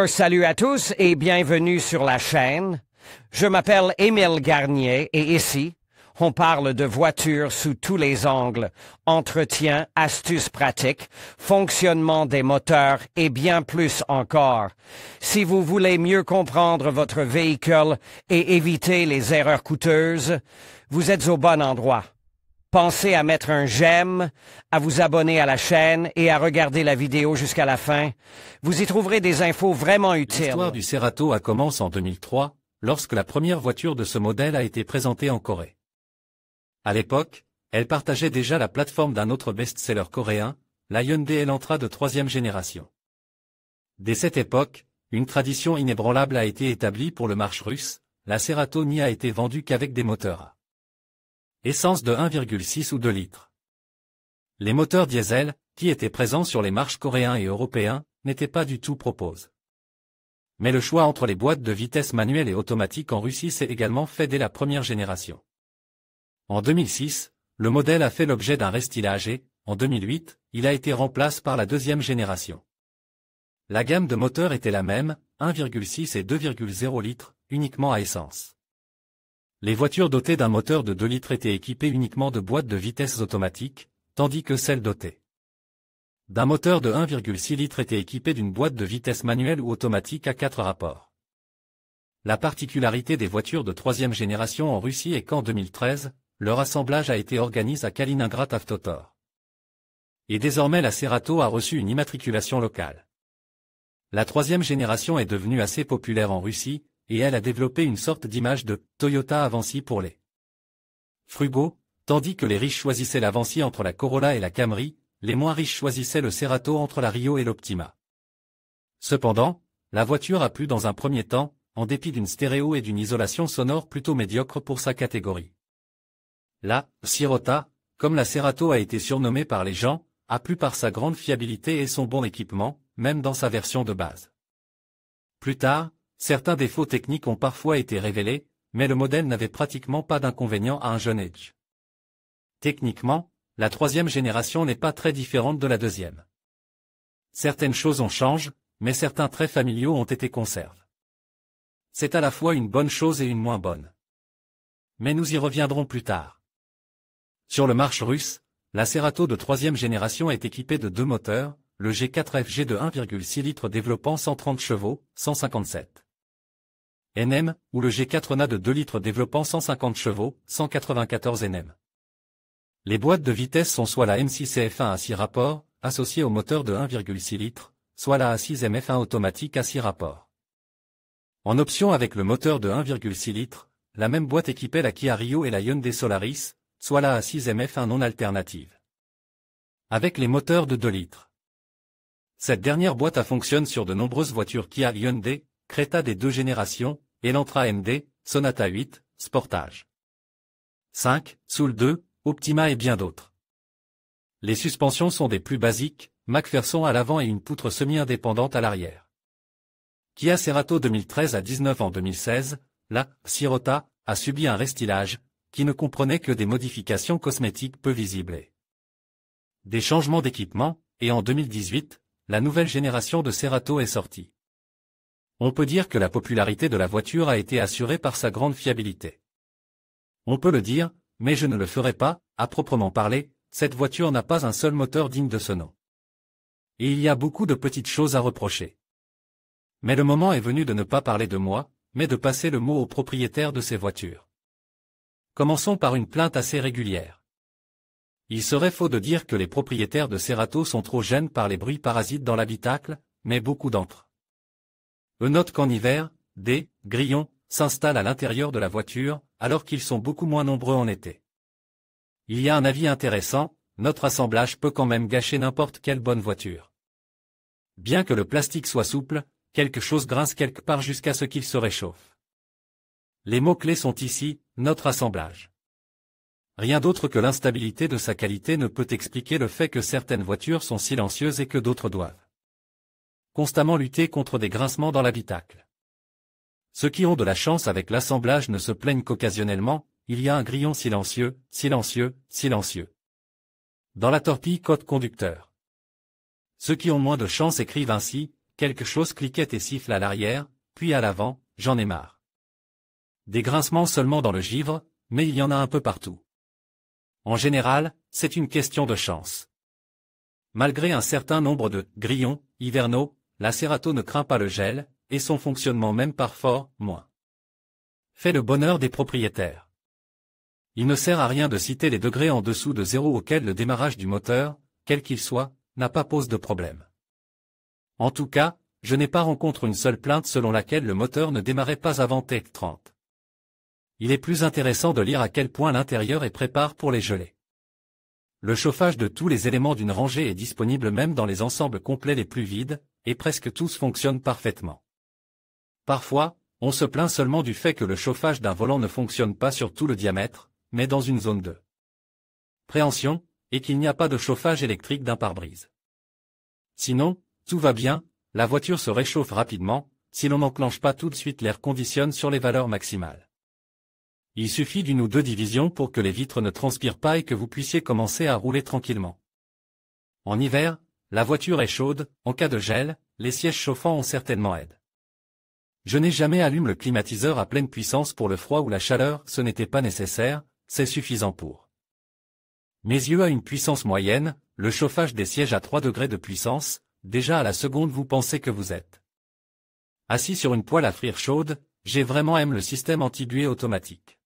Salut à tous et bienvenue sur la chaîne. Je m'appelle Émile Garnier et ici, on parle de voitures sous tous les angles, entretien, astuces pratiques, fonctionnement des moteurs et bien plus encore. Si vous voulez mieux comprendre votre véhicule et éviter les erreurs coûteuses, vous êtes au bon endroit. Pensez à mettre un j'aime, à vous abonner à la chaîne et à regarder la vidéo jusqu'à la fin. Vous y trouverez des infos vraiment utiles. L'histoire du Cerato a commencé en 2003, lorsque la première voiture de ce modèle a été présentée en Corée. À l'époque, elle partageait déjà la plateforme d'un autre best-seller coréen, la Hyundai Elantra de troisième génération. Dès cette époque, une tradition inébranlable a été établie pour le marché russe, la Cerato n'y a été vendue qu'avec des moteurs à essence de 1,6 ou 2 litres. Les moteurs diesel, qui étaient présents sur les marchés coréens et européens, n'étaient pas du tout proposés. Mais le choix entre les boîtes de vitesse manuelle et automatique en Russie s'est également fait dès la première génération. En 2006, le modèle a fait l'objet d'un restylage et, en 2008, il a été remplacé par la deuxième génération. La gamme de moteurs était la même, 1,6 et 2,0 litres, uniquement à essence. Les voitures dotées d'un moteur de 2 litres étaient équipées uniquement de boîtes de vitesses automatiques, tandis que celles dotées d'un moteur de 1,6 litres étaient équipées d'une boîte de vitesses manuelle ou automatique à 4 rapports. La particularité des voitures de troisième génération en Russie est qu'en 2013, leur assemblage a été organisé à Kaliningrad Avtotor. Et désormais la Cerato a reçu une immatriculation locale. La troisième génération est devenue assez populaire en Russie, et elle a développé une sorte d'image de Toyota Avanci pour les frugaux, tandis que les riches choisissaient l'Avanci entre la Corolla et la Camry, les moins riches choisissaient le Cerato entre la Rio et l'Optima. Cependant, la voiture a plu dans un premier temps, en dépit d'une stéréo et d'une isolation sonore plutôt médiocre pour sa catégorie. La Sirota, comme la Cerato a été surnommée par les gens, a plu par sa grande fiabilité et son bon équipement, même dans sa version de base. Plus tard, certains défauts techniques ont parfois été révélés, mais le modèle n'avait pratiquement pas d'inconvénients à un jeune âge. Techniquement, la troisième génération n'est pas très différente de la deuxième. Certaines choses ont changé, mais certains traits familiaux ont été conservés. C'est à la fois une bonne chose et une moins bonne. Mais nous y reviendrons plus tard. Sur le marché russe, la Cerato de troisième génération est équipée de deux moteurs, le G4FG de 1,6 litres développant 130 chevaux, 157 Nm, ou le G4NA de 2 litres développant 150 chevaux, 194 Nm. Les boîtes de vitesse sont soit la M6CF1 à 6 rapports, associée au moteur de 1,6 litres, soit la A6MF1 automatique à 6 rapports. En option avec le moteur de 1,6 litres, la même boîte équipait la Kia Rio et la Hyundai Solaris, soit la A6MF1 non alternative. Avec les moteurs de 2 litres. Cette dernière boîte fonctionne sur de nombreuses voitures Kia, Hyundai, Creta des deux générations, Elantra MD, Sonata 8, Sportage 5, Soul 2, Optima et bien d'autres. Les suspensions sont des plus basiques, McPherson à l'avant et une poutre semi-indépendante à l'arrière. Kia Cerato 2013 à 19 en 2016, la Sirota a subi un restylage, qui ne comprenait que des modifications cosmétiques peu visibles et des changements d'équipement, et en 2018, la nouvelle génération de Cerato est sortie. On peut dire que la popularité de la voiture a été assurée par sa grande fiabilité. On peut le dire, mais je ne le ferai pas, à proprement parler, cette voiture n'a pas un seul moteur digne de ce nom. Et il y a beaucoup de petites choses à reprocher. Mais le moment est venu de ne pas parler de moi, mais de passer le mot aux propriétaires de ces voitures. Commençons par une plainte assez régulière. Il serait faux de dire que les propriétaires de Cerato sont trop gênés par les bruits parasites dans l'habitacle, mais beaucoup d'entre eux notent qu'en hiver, des grillons s'installent à l'intérieur de la voiture, alors qu'ils sont beaucoup moins nombreux en été. Il y a un avis intéressant, notre assemblage peut quand même gâcher n'importe quelle bonne voiture. Bien que le plastique soit souple, quelque chose grince quelque part jusqu'à ce qu'il se réchauffe. Les mots-clés sont ici, notre assemblage. Rien d'autre que l'instabilité de sa qualité ne peut expliquer le fait que certaines voitures sont silencieuses et que d'autres doivent constamment lutter contre des grincements dans l'habitacle. Ceux qui ont de la chance avec l'assemblage ne se plaignent qu'occasionnellement, il y a un grillon silencieux, silencieux, silencieux. Dans la torpille code conducteur. Ceux qui ont moins de chance écrivent ainsi, quelque chose cliquette et siffle à l'arrière, puis à l'avant, j'en ai marre. Des grincements seulement dans le givre, mais il y en a un peu partout. En général, c'est une question de chance. Malgré un certain nombre de grillons hivernaux, la Cerato ne craint pas le gel, et son fonctionnement même parfois moins. Fait le bonheur des propriétaires. Il ne sert à rien de citer les degrés en dessous de zéro auxquels le démarrage du moteur, quel qu'il soit, n'a pas pose de problème. En tout cas, je n'ai pas rencontré une seule plainte selon laquelle le moteur ne démarrait pas avant T30. Il est plus intéressant de lire à quel point l'intérieur est prépare pour les gelées. Le chauffage de tous les éléments d'une rangée est disponible même dans les ensembles complets les plus vides, et presque tous fonctionnent parfaitement. Parfois, on se plaint seulement du fait que le chauffage d'un volant ne fonctionne pas sur tout le diamètre, mais dans une zone de préhension, et qu'il n'y a pas de chauffage électrique d'un pare-brise. Sinon, tout va bien, la voiture se réchauffe rapidement, si l'on n'enclenche pas tout de suite l'air conditionne sur les valeurs maximales. Il suffit d'une ou deux divisions pour que les vitres ne transpirent pas et que vous puissiez commencer à rouler tranquillement. En hiver, la voiture est chaude, en cas de gel, les sièges chauffants ont certainement aide. Je n'ai jamais allumé le climatiseur à pleine puissance pour le froid ou la chaleur, ce n'était pas nécessaire, c'est suffisant pour. Mes yeux à une puissance moyenne, le chauffage des sièges à 3 degrés de puissance, déjà à la seconde vous pensez que vous êtes assis sur une poêle à frire chaude, j'ai vraiment aimé le système anti-buée automatique.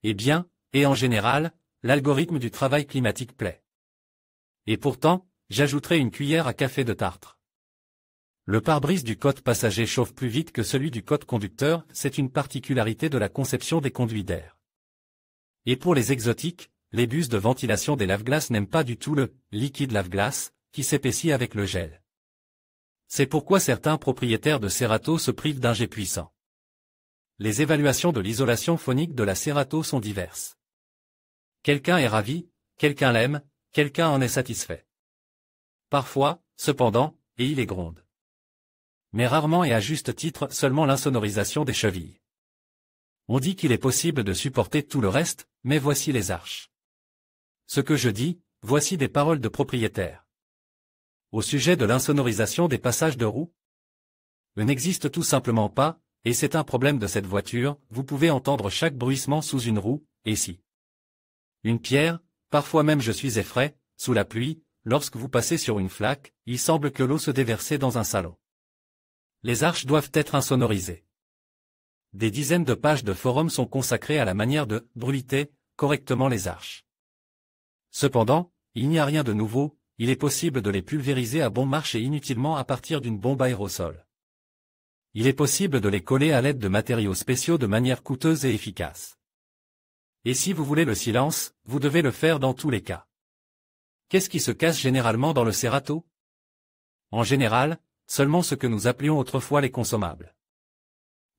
Eh bien, et en général, l'algorithme du travail climatique plaît. Et pourtant, j'ajouterai une cuillère à café de tartre. Le pare-brise du côte passager chauffe plus vite que celui du côte conducteur, c'est une particularité de la conception des conduits d'air. Et pour les exotiques, les bus de ventilation des lave-glaces n'aiment pas du tout le liquide lave-glace, qui s'épaissit avec le gel. C'est pourquoi certains propriétaires de Cerato se privent d'un jet puissant. Les évaluations de l'isolation phonique de la Cerato sont diverses. Quelqu'un est ravi, quelqu'un l'aime, quelqu'un en est satisfait. Parfois, cependant, et il est gronde. Mais rarement et à juste titre seulement l'insonorisation des chevilles. On dit qu'il est possible de supporter tout le reste, mais voici les arches. Ce que je dis, voici des paroles de propriétaires. Au sujet de l'insonorisation des passages de roues, n'existe tout simplement pas, et c'est un problème de cette voiture, vous pouvez entendre chaque bruissement sous une roue, et si une pierre, parfois même je suis effrayé, sous la pluie, lorsque vous passez sur une flaque, il semble que l'eau se déversait dans un salon. Les arches doivent être insonorisées. Des dizaines de pages de forums sont consacrées à la manière de bruiter correctement les arches. Cependant, il n'y a rien de nouveau, il est possible de les pulvériser à bon marché inutilement à partir d'une bombe aérosol. Il est possible de les coller à l'aide de matériaux spéciaux de manière coûteuse et efficace. Et si vous voulez le silence, vous devez le faire dans tous les cas. Qu'est-ce qui se casse généralement dans le Cerato? En général, seulement ce que nous appelions autrefois les consommables.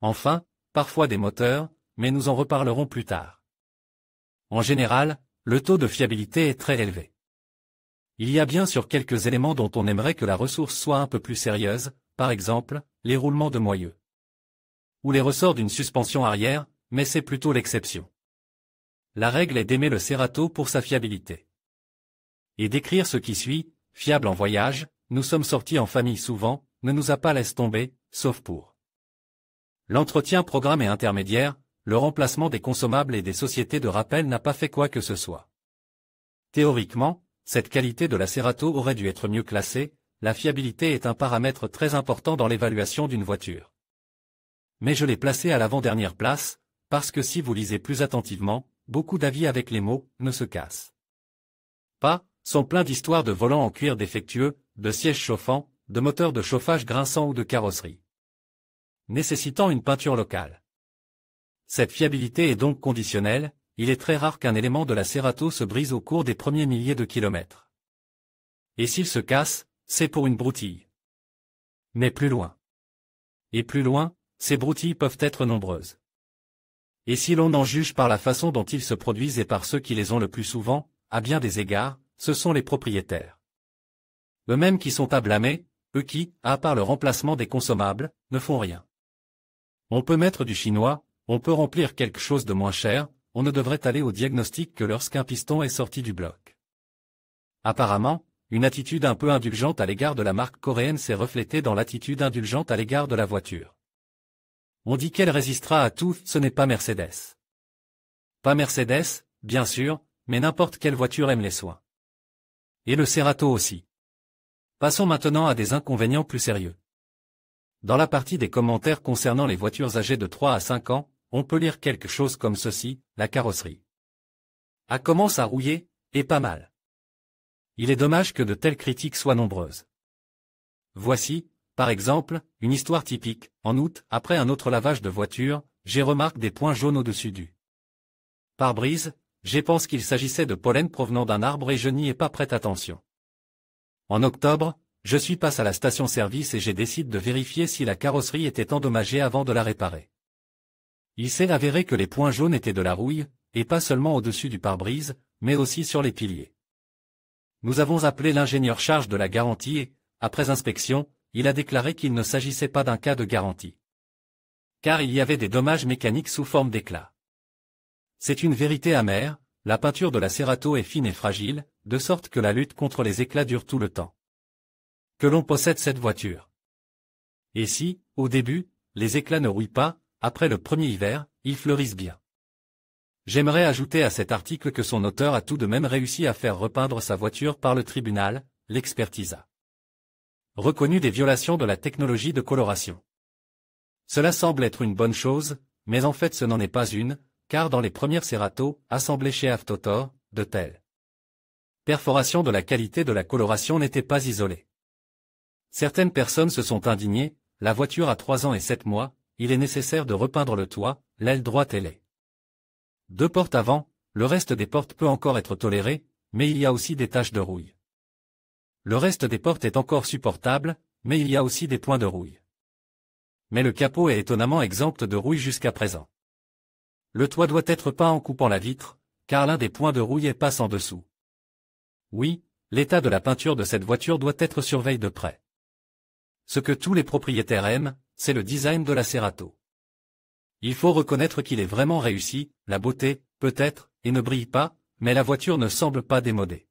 Enfin, parfois des moteurs, mais nous en reparlerons plus tard. En général, le taux de fiabilité est très élevé. Il y a bien sûr quelques éléments dont on aimerait que la ressource soit un peu plus sérieuse, par exemple, les roulements de moyeu. Ou les ressorts d'une suspension arrière, mais c'est plutôt l'exception. La règle est d'aimer le Cerato pour sa fiabilité. Et d'écrire ce qui suit, fiable en voyage, nous sommes sortis en famille souvent, ne nous a pas laissé tomber, sauf pour l'entretien programme et intermédiaire, le remplacement des consommables et des sociétés de rappel n'a pas fait quoi que ce soit. Théoriquement, cette qualité de la Cerato aurait dû être mieux classée, la fiabilité est un paramètre très important dans l'évaluation d'une voiture. Mais je l'ai placée à l'avant-dernière place, parce que si vous lisez plus attentivement, beaucoup d'avis avec les mots « ne se cassent pas » sont pleins d'histoires de volants en cuir défectueux, de sièges chauffants, de moteurs de chauffage grinçants ou de carrosserie nécessitant une peinture locale. Cette fiabilité est donc conditionnelle, il est très rare qu'un élément de la Cerato se brise au cours des premiers milliers de kilomètres. Et s'il se casse, c'est pour une broutille. Mais plus loin. Et plus loin, ces broutilles peuvent être nombreuses. Et si l'on en juge par la façon dont ils se produisent et par ceux qui les ont le plus souvent, à bien des égards, ce sont les propriétaires. Eux-mêmes qui sont à blâmer, eux qui, à part le remplacement des consommables, ne font rien. On peut mettre du chinois, on peut remplir quelque chose de moins cher, on ne devrait aller au diagnostic que lorsqu'un piston est sorti du bloc. Apparemment, une attitude un peu indulgente à l'égard de la marque coréenne s'est reflétée dans l'attitude indulgente à l'égard de la voiture. On dit qu'elle résistera à tout, ce n'est pas Mercedes. Pas Mercedes, bien sûr, mais n'importe quelle voiture aime les soins. Et le Cerato aussi. Passons maintenant à des inconvénients plus sérieux. Dans la partie des commentaires concernant les voitures âgées de 3 à 5 ans, on peut lire quelque chose comme ceci: la carrosserie commence à rouiller, et pas mal. Il est dommage que de telles critiques soient nombreuses. Voici, par exemple, une histoire typique. En août, après un autre lavage de voiture, j'ai remarqué des points jaunes au-dessus du pare-brise. Je pense qu'il s'agissait de pollen provenant d'un arbre et je n'y ai pas prêté attention. En octobre, je suis passé à la station-service et j'ai décidé de vérifier si la carrosserie était endommagée avant de la réparer. Il s'est avéré que les points jaunes étaient de la rouille, et pas seulement au-dessus du pare-brise, mais aussi sur les piliers. Nous avons appelé l'ingénieur charge de la garantie et, après inspection, il a déclaré qu'il ne s'agissait pas d'un cas de garantie. Car il y avait des dommages mécaniques sous forme d'éclats. C'est une vérité amère, la peinture de la Cerato est fine et fragile, de sorte que la lutte contre les éclats dure tout le temps que l'on possède cette voiture. Et si, au début, les éclats ne rouillent pas, après le premier hiver, ils fleurissent bien. J'aimerais ajouter à cet article que son auteur a tout de même réussi à faire repeindre sa voiture par le tribunal, l'expertise a reconnu des violations de la technologie de coloration. Cela semble être une bonne chose, mais en fait ce n'en est pas une, car dans les premières Cerato, assemblées chez Avtotor, de telles perforations de la qualité de la coloration n'étaient pas isolées. Certaines personnes se sont indignées: la voiture a 3 ans et 7 mois, il est nécessaire de repeindre le toit, l'aile droite et les 2 portes avant, le reste des portes peut encore être toléré, mais il y a aussi des taches de rouille. Le reste des portes est encore supportable, mais il y a aussi des points de rouille. Mais le capot est étonnamment exempt de rouille jusqu'à présent. Le toit doit être peint en coupant la vitre, car l'un des points de rouille passe en dessous. Oui, l'état de la peinture de cette voiture doit être surveillé de près. Ce que tous les propriétaires aiment, c'est le design de la Cerato. Il faut reconnaître qu'il est vraiment réussi, la beauté, peut-être, et ne brille pas, mais la voiture ne semble pas démodée.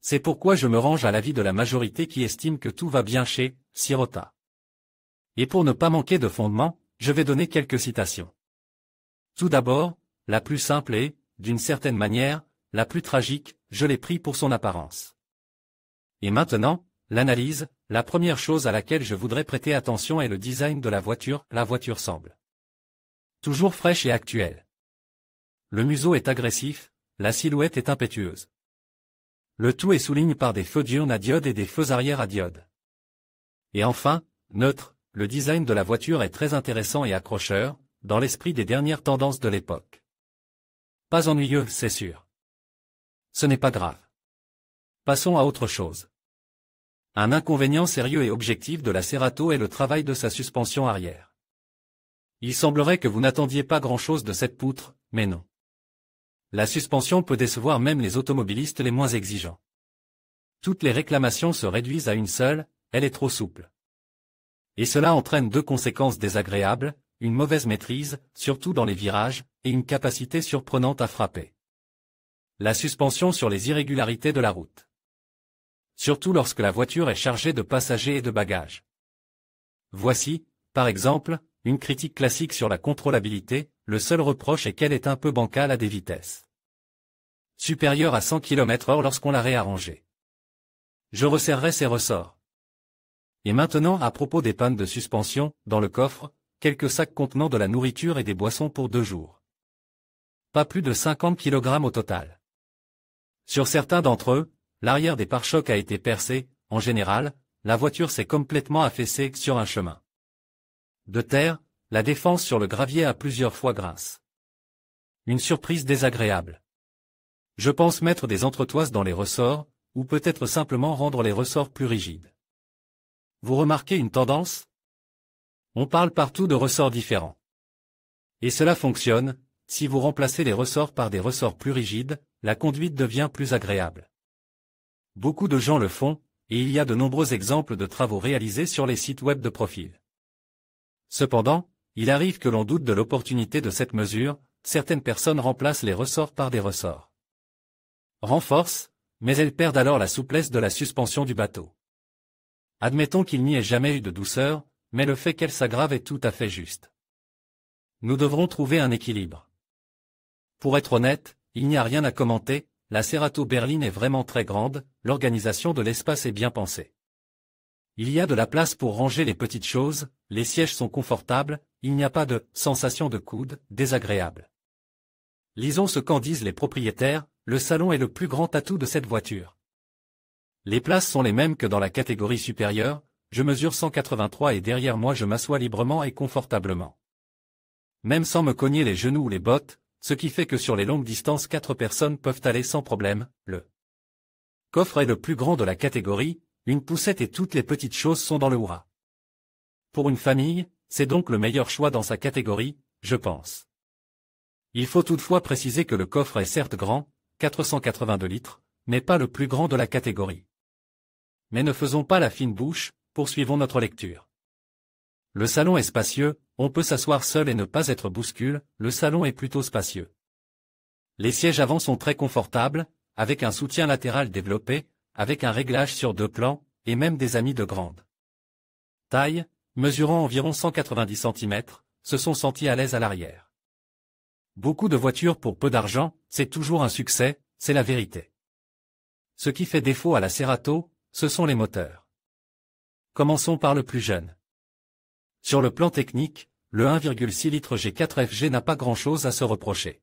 C'est pourquoi je me range à l'avis de la majorité qui estime que tout va bien chez Sirota. Et pour ne pas manquer de fondement, je vais donner quelques citations. Tout d'abord, la plus simple et, d'une certaine manière, la plus tragique, je l'ai pris pour son apparence. Et maintenant, l'analyse, la première chose à laquelle je voudrais prêter attention est le design de la voiture semble toujours fraîche et actuelle. Le museau est agressif, la silhouette est impétueuse. Le tout est souligné par des feux diurnes à diode et des feux arrière à diode. Et enfin, neutre, le design de la voiture est très intéressant et accrocheur, dans l'esprit des dernières tendances de l'époque. Pas ennuyeux, c'est sûr. Ce n'est pas grave. Passons à autre chose. Un inconvénient sérieux et objectif de la Cerato est le travail de sa suspension arrière. Il semblerait que vous n'attendiez pas grand-chose de cette poutre, mais non. La suspension peut décevoir même les automobilistes les moins exigeants. Toutes les réclamations se réduisent à une seule: elle est trop souple. Et cela entraîne 2 conséquences désagréables: une mauvaise maîtrise, surtout dans les virages, et une capacité surprenante à frapper. La suspension sur les irrégularités de la route. Surtout lorsque la voiture est chargée de passagers et de bagages. Voici, par exemple, une critique classique sur la contrôlabilité: le seul reproche est qu'elle est un peu bancale à des vitesses supérieures à 100 km/h lorsqu'on l'a réarrangée. Je resserrerai ces ressorts. Et maintenant à propos des pannes de suspension, dans le coffre, quelques sacs contenant de la nourriture et des boissons pour 2 jours. Pas plus de 50 kg au total. Sur certains d'entre eux, l'arrière des pare-chocs a été percé. En général, la voiture s'est complètement affaissée sur un chemin de terre, la défense sur le gravier a plusieurs fois grince. Une surprise désagréable. Je pense mettre des entretoises dans les ressorts, ou peut-être simplement rendre les ressorts plus rigides. Vous remarquez une tendance? On parle partout de ressorts différents. Et cela fonctionne: si vous remplacez les ressorts par des ressorts plus rigides, la conduite devient plus agréable. Beaucoup de gens le font, et il y a de nombreux exemples de travaux réalisés sur les sites web de profil. Cependant, il arrive que l'on doute de l'opportunité de cette mesure. Certaines personnes remplacent les ressorts par des ressorts renforce, mais elles perdent alors la souplesse de la suspension du bateau. Admettons qu'il n'y ait jamais eu de douceur, mais le fait qu'elle s'aggrave est tout à fait juste. Nous devrons trouver un équilibre. Pour être honnête, il n'y a rien à commenter, la Cerato berline est vraiment très grande, l'organisation de l'espace est bien pensée. Il y a de la place pour ranger les petites choses, les sièges sont confortables, il n'y a pas de « sensation de coude » désagréable. Lisons ce qu'en disent les propriétaires, le salon est le plus grand atout de cette voiture. Les places sont les mêmes que dans la catégorie supérieure, je mesure 183 et derrière moi je m'assois librement et confortablement. Même sans me cogner les genoux ou les bottes, ce qui fait que sur les longues distances 4 personnes peuvent aller sans problème, le coffre est le plus grand de la catégorie, une poussette et toutes les petites choses sont dans le hurrah. Pour une famille, c'est donc le meilleur choix dans sa catégorie, je pense. Il faut toutefois préciser que le coffre est certes grand, 482 litres, mais pas le plus grand de la catégorie. Mais ne faisons pas la fine bouche, poursuivons notre lecture. Le salon est spacieux, on peut s'asseoir seul et ne pas être bouscule, le salon est plutôt spacieux. Les sièges avant sont très confortables, avec un soutien latéral développé, avec un réglage sur 2 plans, et même des amis de grande taille, mesurant environ 190 cm, se sont sentis à l'aise à l'arrière. Beaucoup de voitures pour peu d'argent, c'est toujours un succès, c'est la vérité. Ce qui fait défaut à la Cerato, ce sont les moteurs. Commençons par le plus jeune. Sur le plan technique, le 1,6 litres G4FG n'a pas grand-chose à se reprocher.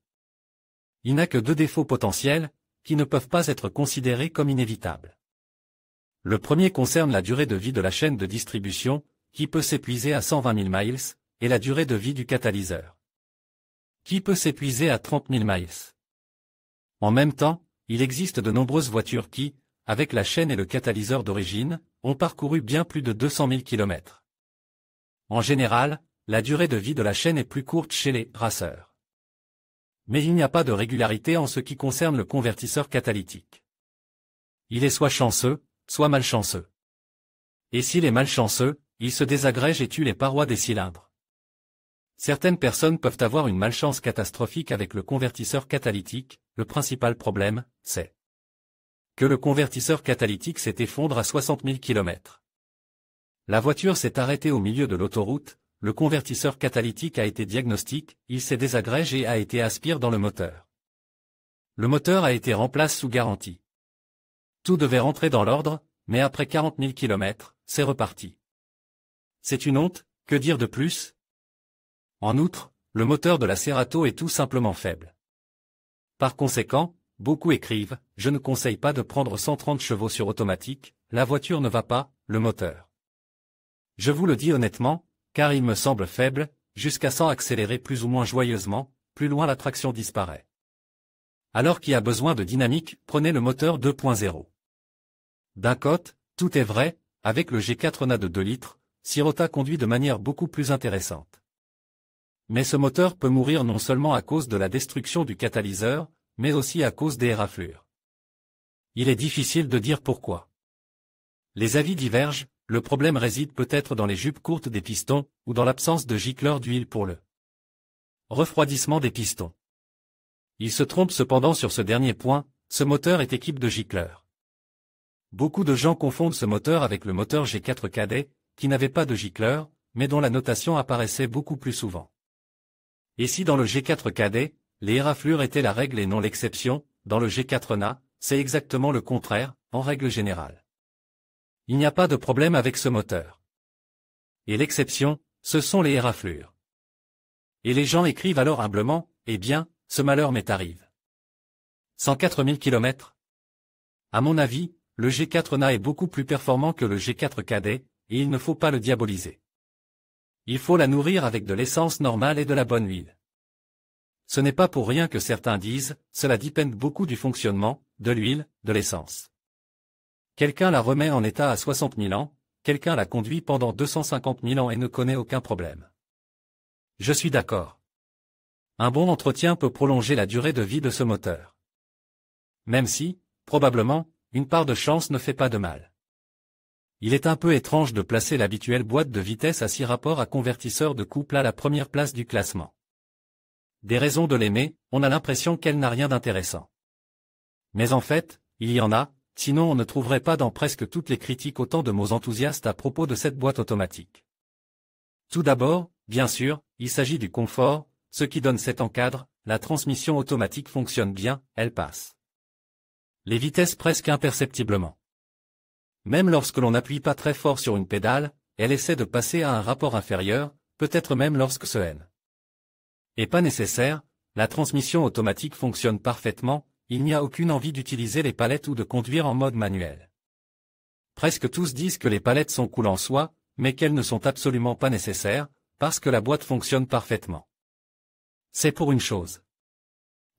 Il n'a que 2 défauts potentiels, qui ne peuvent pas être considérés comme inévitables. Le premier concerne la durée de vie de la chaîne de distribution, qui peut s'épuiser à 120 000 miles, et la durée de vie du catalyseur, qui peut s'épuiser à 30 000 miles. En même temps, il existe de nombreuses voitures qui, avec la chaîne et le catalyseur d'origine, ont parcouru bien plus de 200 000 km. En général, la durée de vie de la chaîne est plus courte chez les raceurs. Mais il n'y a pas de régularité en ce qui concerne le convertisseur catalytique. Il est soit chanceux, soit malchanceux. Et s'il est malchanceux, il se désagrège et tue les parois des cylindres. Certaines personnes peuvent avoir une malchance catastrophique avec le convertisseur catalytique, le principal problème, c'est que le convertisseur catalytique s'est effondré à 60 000 km. La voiture s'est arrêtée au milieu de l'autoroute, le convertisseur catalytique a été diagnostiqué, il s'est désagrégé et a été aspiré dans le moteur. Le moteur a été remplacé sous garantie. Tout devait rentrer dans l'ordre, mais après 40 000 km, c'est reparti. C'est une honte, que dire de plus? En outre, le moteur de la Cerato est tout simplement faible. Par conséquent, beaucoup écrivent, je ne conseille pas de prendre 130 chevaux sur automatique, la voiture ne va pas, le moteur. Je vous le dis honnêtement, car il me semble faible, jusqu'à 100 accélérer plus ou moins joyeusement, plus loin la traction disparaît. Alors qu'il y a besoin de dynamique, prenez le moteur 2.0. D'un côté, tout est vrai, avec le G4NA de 2 litres, Sirota conduit de manière beaucoup plus intéressante. Mais ce moteur peut mourir non seulement à cause de la destruction du catalyseur, mais aussi à cause des éraflures. Il est difficile de dire pourquoi. Les avis divergent, le problème réside peut-être dans les jupes courtes des pistons, ou dans l'absence de gicleur d'huile pour le refroidissement des pistons. Il se trompe cependant sur ce dernier point, ce moteur est équipé de gicleurs. Beaucoup de gens confondent ce moteur avec le moteur G4 Cadet, qui n'avait pas de gicleur, mais dont la notation apparaissait beaucoup plus souvent. Et si dans le G4 Cadet, les éraflures étaient la règle et non l'exception, dans le G4NA, c'est exactement le contraire, en règle générale. Il n'y a pas de problème avec ce moteur. Et l'exception, ce sont les éraflures. Et les gens écrivent alors humblement, eh bien, ce malheur m'est arrivé. 104 000 km. À mon avis, le G4NA est beaucoup plus performant que le G4 Cadet, et il ne faut pas le diaboliser. Il faut la nourrir avec de l'essence normale et de la bonne huile. Ce n'est pas pour rien que certains disent, cela dépend beaucoup du fonctionnement, de l'huile, de l'essence. Quelqu'un la remet en état à 60 000 ans, quelqu'un la conduit pendant 250 000 ans et ne connaît aucun problème. Je suis d'accord. Un bon entretien peut prolonger la durée de vie de ce moteur. Même si, probablement, une part de chance ne fait pas de mal. Il est un peu étrange de placer l'habituelle boîte de vitesse à 6 rapports à convertisseur de couple à la première place du classement. Des raisons de l'aimer, on a l'impression qu'elle n'a rien d'intéressant. Mais en fait, il y en a, sinon on ne trouverait pas dans presque toutes les critiques autant de mots enthousiastes à propos de cette boîte automatique. Tout d'abord, bien sûr, il s'agit du confort, ce qui donne cet encadre, la transmission automatique fonctionne bien, elle passe les vitesses presque imperceptiblement. Même lorsque l'on n'appuie pas très fort sur une pédale, elle essaie de passer à un rapport inférieur, peut-être même lorsque ce n'est pas nécessaire, la transmission automatique fonctionne parfaitement, il n'y a aucune envie d'utiliser les palettes ou de conduire en mode manuel. Presque tous disent que les palettes sont cool en soi, mais qu'elles ne sont absolument pas nécessaires, parce que la boîte fonctionne parfaitement. C'est pour une chose.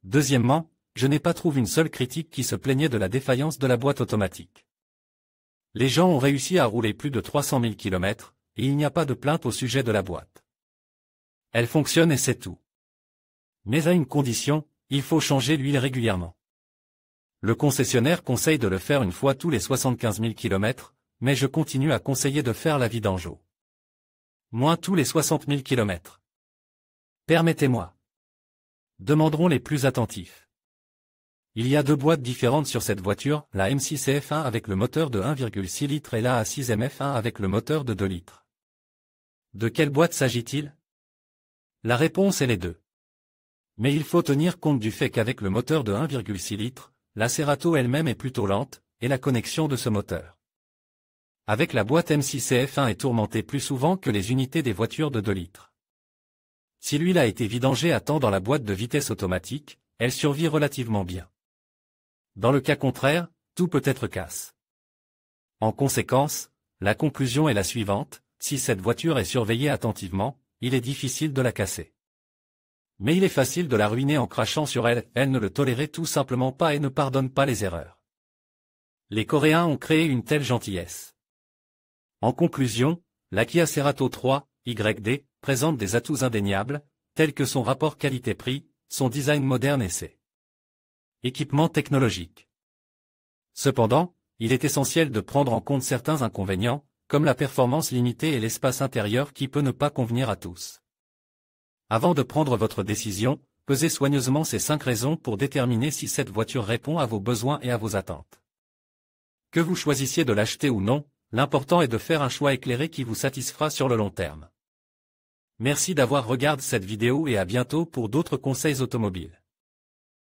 Deuxièmement, je n'ai pas trouvé une seule critique qui se plaignait de la défaillance de la boîte automatique. Les gens ont réussi à rouler plus de 300 000 km, et il n'y a pas de plainte au sujet de la boîte. Elle fonctionne et c'est tout. Mais à une condition, il faut changer l'huile régulièrement. Le concessionnaire conseille de le faire une fois tous les 75 000 km, mais je continue à conseiller de faire la vidange moins tous les 60 000 km. Permettez-moi. Demanderont les plus attentifs. Il y a deux boîtes différentes sur cette voiture, la M6 CF1 avec le moteur de 1,6 litres et la A6 MF1 avec le moteur de 2 litres. De quelle boîte s'agit-il? La réponse est les deux. Mais il faut tenir compte du fait qu'avec le moteur de 1,6 litres, la Cerato elle-même est plutôt lente, et la connexion de ce moteur avec la boîte M6 CF1 est tourmentée plus souvent que les unités des voitures de 2 litres. Si l'huile a été vidangée à temps dans la boîte de vitesse automatique, elle survit relativement bien. Dans le cas contraire, tout peut être casse. En conséquence, la conclusion est la suivante, si cette voiture est surveillée attentivement, il est difficile de la casser. Mais il est facile de la ruiner en crachant sur elle, elle ne le tolérait tout simplement pas et ne pardonne pas les erreurs. Les Coréens ont créé une telle gentillesse. En conclusion, la Kia Cerato 3, YD, présente des atouts indéniables, tels que son rapport qualité-prix, son design moderne et ses équipements technologiques. Cependant, il est essentiel de prendre en compte certains inconvénients, comme la performance limitée et l'espace intérieur qui peut ne pas convenir à tous. Avant de prendre votre décision, pesez soigneusement ces 5 raisons pour déterminer si cette voiture répond à vos besoins et à vos attentes. Que vous choisissiez de l'acheter ou non, l'important est de faire un choix éclairé qui vous satisfera sur le long terme. Merci d'avoir regardé cette vidéo et à bientôt pour d'autres conseils automobiles.